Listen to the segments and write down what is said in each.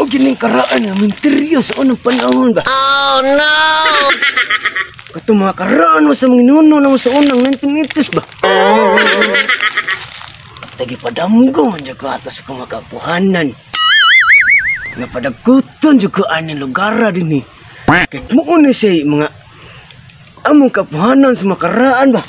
Gining karaan na minteryo sa unang panahon ba? Oh no! Kato mga karaan mo sa mga inuno na mo sa unang 1980s ba? Tagi padamgo man dyan ko atas sa kumakapuhanan. Nga padagkuton dyan ko aning lugara din eh. Kahit mo na siya mga among kapuhanan sa mga karaan ba?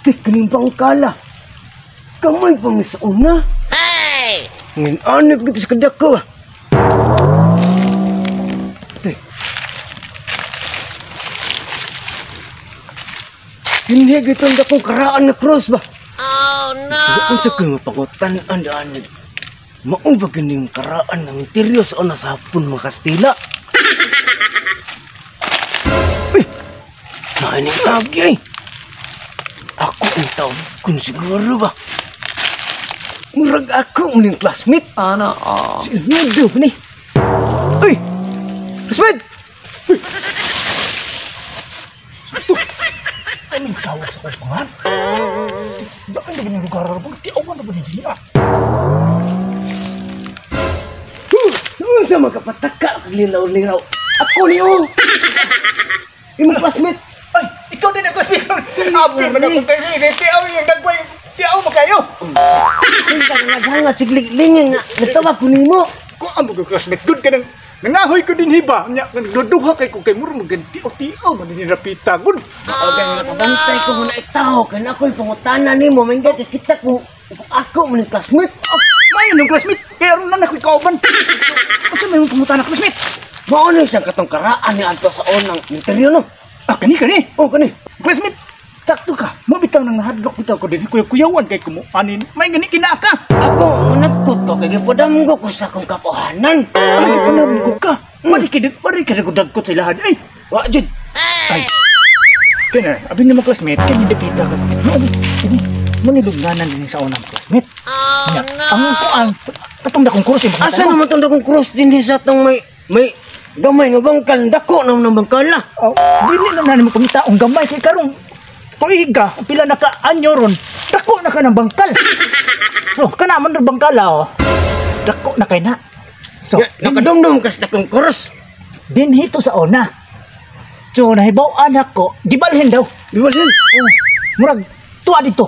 Kaning bangkala. Kamay pa mo sa una. Ngayon, anip kita sa kadak ko, Hindi gitong dakong karaan na cross ba? Oh no! Kung sa kayo mapangutan ang daanib, maubag yung karaan ng interior sa una sa hapon mga Kastila. Uy! Naining agi ay! Ako ang tawag kung siguro ba? Murag ako muling classmate. Ano? Si Ilmudo ni. Uy! Classmate! Uy! Ito! Anong tawag sa kapangan? Daan na ba ng lugar na ba? Tiawan na ba ng siya? Noon sa magkapataka kaglilaw-lilaw. Ako niyo! Yung classmate! Ay! Ikaw din ang classmate! Abo na akong kayo! Tiaw yung nagway! Tiaw mo kayo! Hindi ka naghangat, siglig-lingin nga. Natawa ko ni mo. Kung ang mga classmate, good ka nang nangahoy ko din hiba. Nagduduha kay kung kay muro magtiaw-tiaw. Maninirapita, good. Okay, nakabantay ko muna itaw. Kaya ako'y pangutanan ni mo. Mingga kikita kung ako mo ng classmate. Mayon yung classmate. Kaya rin na ako'y kauban. Kasi may pangutanan classmate. Maano isang katong karaan ni Anto sa unang interior, no? Ah, kani. Oh, kani. Classmate, sakto ka. Mabitaw nang nahadlok bitaw ko din. Kuyaw-kuyawan kay kumuanin. May gani kinaka. Ako, managkot ko. Kaya podamgo ko sa akong kapuhanan. Ay, panamgo ka. Marikid ako dagkot sa ilahan. Ay, Wajud. ay. Kaya, abin naman classmate, kaya hindi kita ka. Ini, manilugnanan din sa unang classmate. Oh Nya, no! ang kuan, katong dakong kurso yung Asa naman itong dakong cross din sa itong may gamay nga bangkal. Dako naman ng bangkala. Oh, dili na namin kumita ang gamay kay karong tuiga, pila na ka anyo ron. Dako na ka ng bangkal. So, kana man ng bangkala oh. Dako na kay na. So, Nakadumdum ka sa dakong cross. din hito sa una. So, nahibaw anak ko, gibalhin daw. Biwalhin. Oh, murag tuwa dito.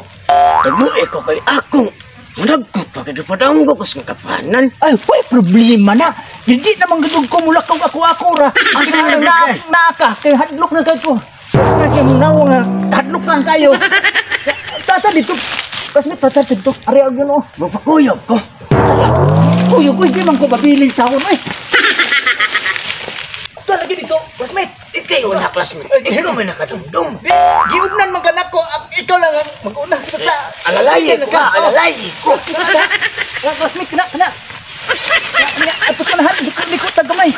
Taglue ko kay akong managkot pa. Kaya podamgo ko sa kapuhanan. Ay, may problema na. Hindi naman gadog ko mula kang ako ra. Ang Asa na na, naka, kay hadlok na kayo. Kaya mong nawang hadlok lang kayo. Tata dito. Kasi tata dito. Ari yun oh. Magpakuyog ko. Uy, hindi man ko mabiling taon eh. Ito lagi dito, classmate. Ikay wala classmate. Ikaw may nakadumdum. Giugnan maganak ko. Ikaw lang ang mag-una. Alalayi ko ka. Alalayi ko. Classmate, kena. Ato ka nahan, likot na gamay.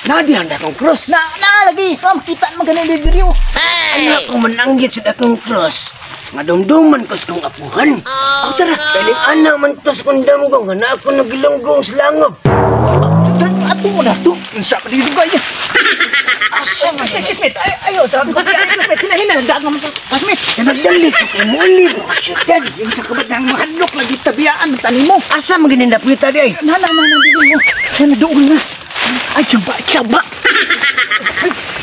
Nadihan na akong cross. Na lagi, kita naman ganun yung video. Anak ko mananggit sa dakong cross. Nga dumduman ko sa kong apuhan. Ako tara, kaling anak man to sa kong damgong. Nga na ako nagilunggong sa langob. Ato mo na to. Sa pa dito kaya. Asa mo na. Classmate, ayaw. Sabi ko kaya, classmate, hinahinan. Dagang mo, classmate. Kaya nagdali ko kay muli mo ka syudad. Yung sa kabad ng mahadlok, lagi tabiyaan, tanim mo. Asa maganinda pita di ay? Na, dito mo. Sana doon na. Ay, tsaba.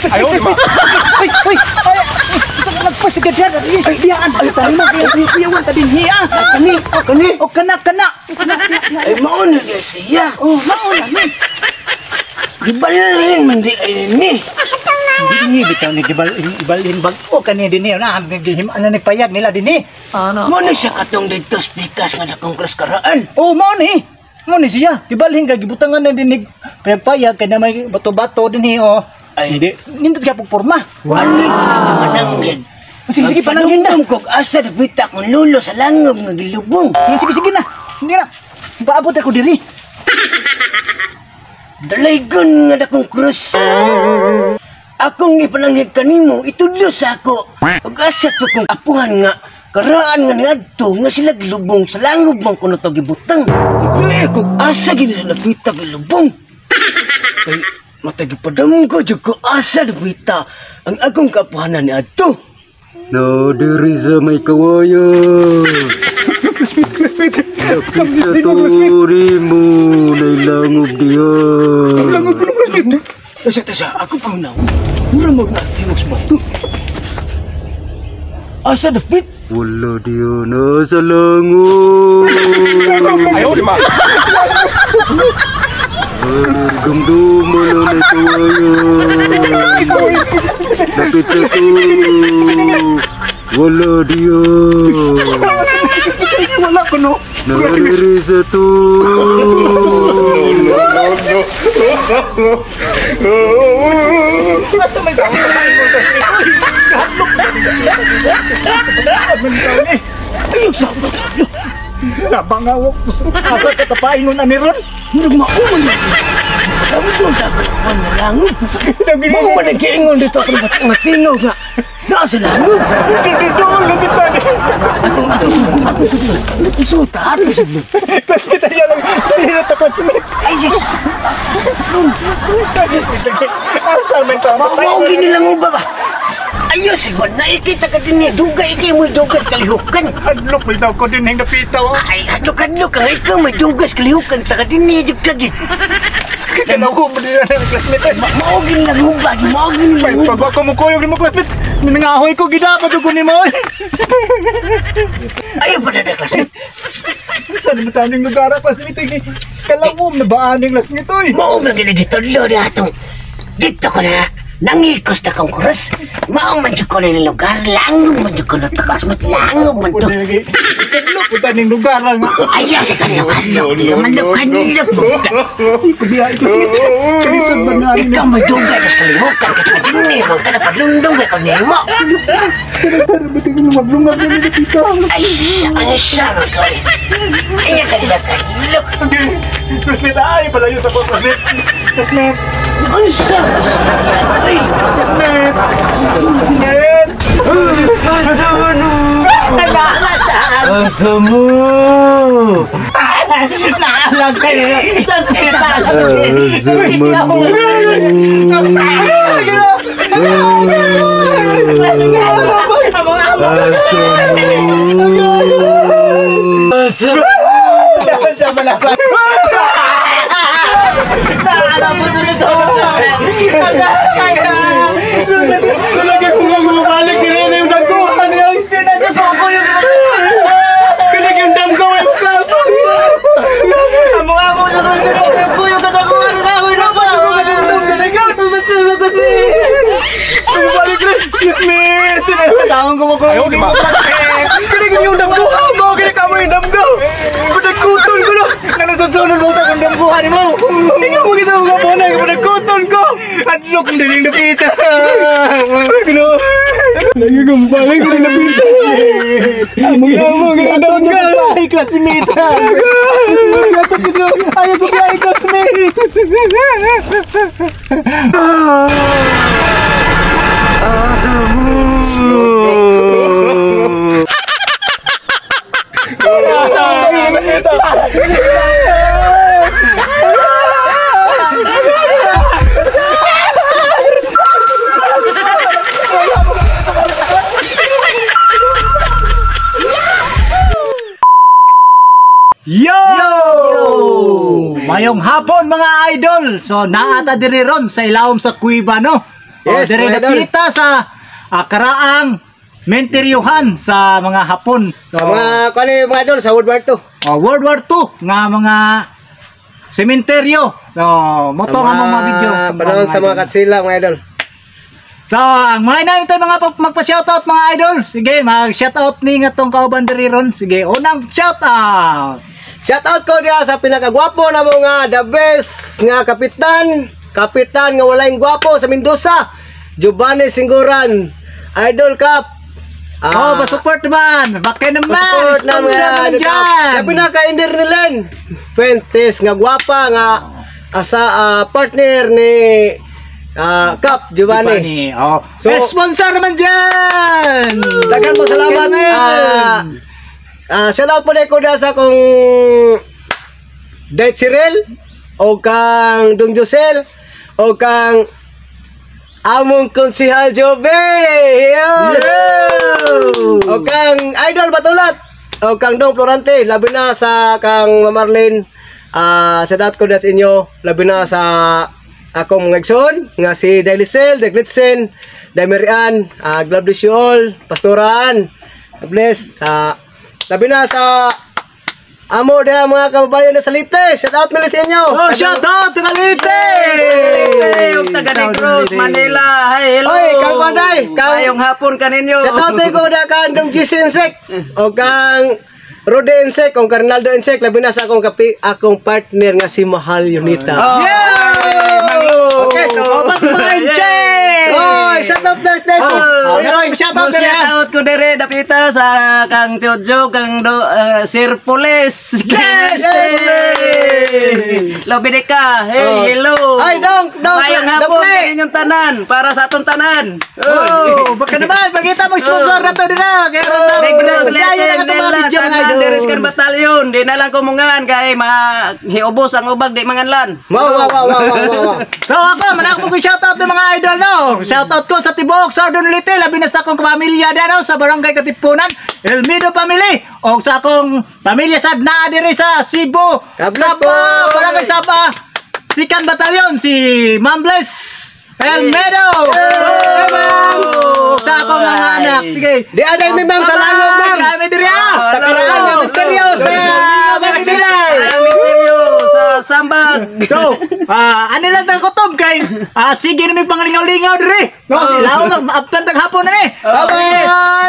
Ayaw, di ba? Ay, ito ka nagpasigad. Ay, biyaan. Ay, tayo mo. Kuyawan ka din hiya. Kani. O, kana. Ay mauna di siya. Oh, mauna, ni. Gibalin man di ay ni. Hindi, bitaw ni ibalin bag. O, kani din niya. Ano nagpayag nila din ni. Muna siya katong dito spikas nga dakong cross karaan. Oh, mo ni. Mo ni siya, gibalhin ka gibutangan na dinig payag kay na may bato-bato dinhi oh. Ay. Hindi, nindot ka porma. Wali mananggid. Sige, panangin na. Kog asa dapita kung lulo sa langob nga gilubong. Sige na. Hindi na. Paabot ako diri. Dalaygon nga dakong krus. Akong ipananghid kanimo itudlo sa ako. Ug asa to kung apuhan nga karaan nga niadto nga sila gilubong sa langob man kuno to gibutang. Kung asa gid nila dapita gilubong. Kay matagi padamong ko jud ko asa dapita ang akong kaapuhanan niadto. No, diri sa may kawayan. Dapita tori mo nailangob diya. Tasa, ako pang naon. Mura mag-natin sa bato. Asa dapit? Wala diya, nasa langob. Ayaw, di ma. Dumduman na may kawayan. Dapit na to. Wala diya. Wala ko no. Nariri sa to. Basta may tao na tayo sa ayun sa Sabang awak asa katapain nun aniron. Nagmauman na. Sabi ko sa ako na langob. Mga panagiingon dito ako matingaw nga. Nasa langob. Atong suta. Kasi tayo lang takot sumit. Ay, yes. Asa may tao. Maugi nilang uba ba? Ayos, iwan na ikita ka din niya. Dugay ikay mo dugas kalihukan. Adlok may daw ko din hing napita oh. Ay, adlok-adlok ka. Ikaw may dugas kalihukan. Taka din niya kagit. Kaya ko mo din na classmate. Maugi nilang uba. Maugi May nilang uba. pagwa ko mo kuyog ni mo classmate. Minangahoy ko gidapat ko ni mo. Ayaw ba na klasmate? Saan mo taning lugar classmate? Kalawom na ba aning classmate oy? Mao man gina dito lodi atong dito ko na nangikos na kong kurus. Mao man jud ko na yung lugar langob man jud ko na takas mat langob man to. Adlok ko taning lugar lang. Aya sa kanyo kanyo kanyo. Kubihay ko. Kalito ba na ni Ikaw may dugay na sa kalimutan ka sa dinni mo ka na paglundong ka kung nemo. Bitin ko maglungag ni dito. Ay ang sama ko. Ay kanila kanyo. Classmate ay palayo sa ko classmate. Classmate. Ang sama ko. Ay asa mo? Naalag kayo. Ayaw, di ma. Kini yung damgo mo, kini kamu yung damgo. Pinagkuton ko no. Nasusunod mo sa kong damguhan mo. Tingnan mo kita mga muna, pinagkuton ko. Adlok ang daling napita. Kino. Lagi kong balik ko rin napita. Mo, ginadon ka. Ay, classmate. Ayaw ko biyahe classmate. Yo! Mayong hapon mga idol. So naata diri ron sa ilawom sa kuiba no. Yes, diri mga idol. nakita sa karaang menteryuhan sa mga Hapon. So, Sa mga idol sa World War II. World War II nga mga sementeryo. So moto nga mga video Panahon sa mga katsila mga idol. So, ang mga inayin tayo mga magpa-shoutout mga idol. Sige, mag-shoutout ni nga tong kauban diri ron. Sige, unang shoutout. Shout out ko dia sa pinakagwapo na mo nga the best nga kapitan nga walay gwapo sa Mendoza, Giovanni Singuran, Idol Cup. pa-support naman. Bakit naman? Support na Sponsor naman dyan. Sabi na ka Indir Nilen Fuentes nga gwapa nga asa partner ni Cup Giovanni. So, So, sponsor naman dyan. Dagan po salamat. Shout out po na ko na sa kong Dave Cyril o kang Dong Josel o kang among konsihal Jobe. Yes. O kang Idol Batulat o kang Dong Florante, labi na sa kang Marlene. Shout out ko na sa inyo, labi na sa akong mga igsoon nga si Dailisel, Deglitzen, Daimerian, God bless you all, Pastoraan, God bless. Labi na sa amo dia mga kababayan na Salite, shout out muli sa inyo. Shout out to Galite. Yung taga Negros, Manila. Hi, hello. Oy, kang Panday, Kayong hapon kaninyo. shout out ko na kang Dong GC Insect o kang Rode Insect o kang Ronaldo Insect, labi na sa akong partner nga si Mahal Yunita. Okay, Ba't mga Encheng? oy, shout out na Shout out Shout out ko dire dapita sa kang Teodjo, kang Sir Poles. Labi di ka. Hey, hello. Ay, Dong, Mayong hapon kaninyong tanan para sa atong tanan. Baka naman, pagkita mag-sponsor na to dira. Negros, Kaya na ito mga video mga idol. Deriskan Batalyon. Di na lang kumungan kay hiubos ang ubag di manganlan. Wow. So ako, manak mo ko shoutout ng mga idol no. Shoutout ko sa Tibok, Sardon Lite, labi na sa akong pamilya dano sa Barangay Katipunan, Elmido Family, o sa akong pamilya sa Nadiri sa Cebu, Kablas Sapa, po. Barangay Sapa, Sikan Batalyon, si Ma'am Bless, Elmedo, sa akong mga anak, sige. Di ada mi ma'am sa langog ma'am. Kami diri Sa karaan nga misteryo sa Magsilay. Sa Sambag. So, ano lang tang kutob kay sige na may pangalingaw-lingaw diri. No, ilaw lang maabtan tag hapon na eh. Bye-bye.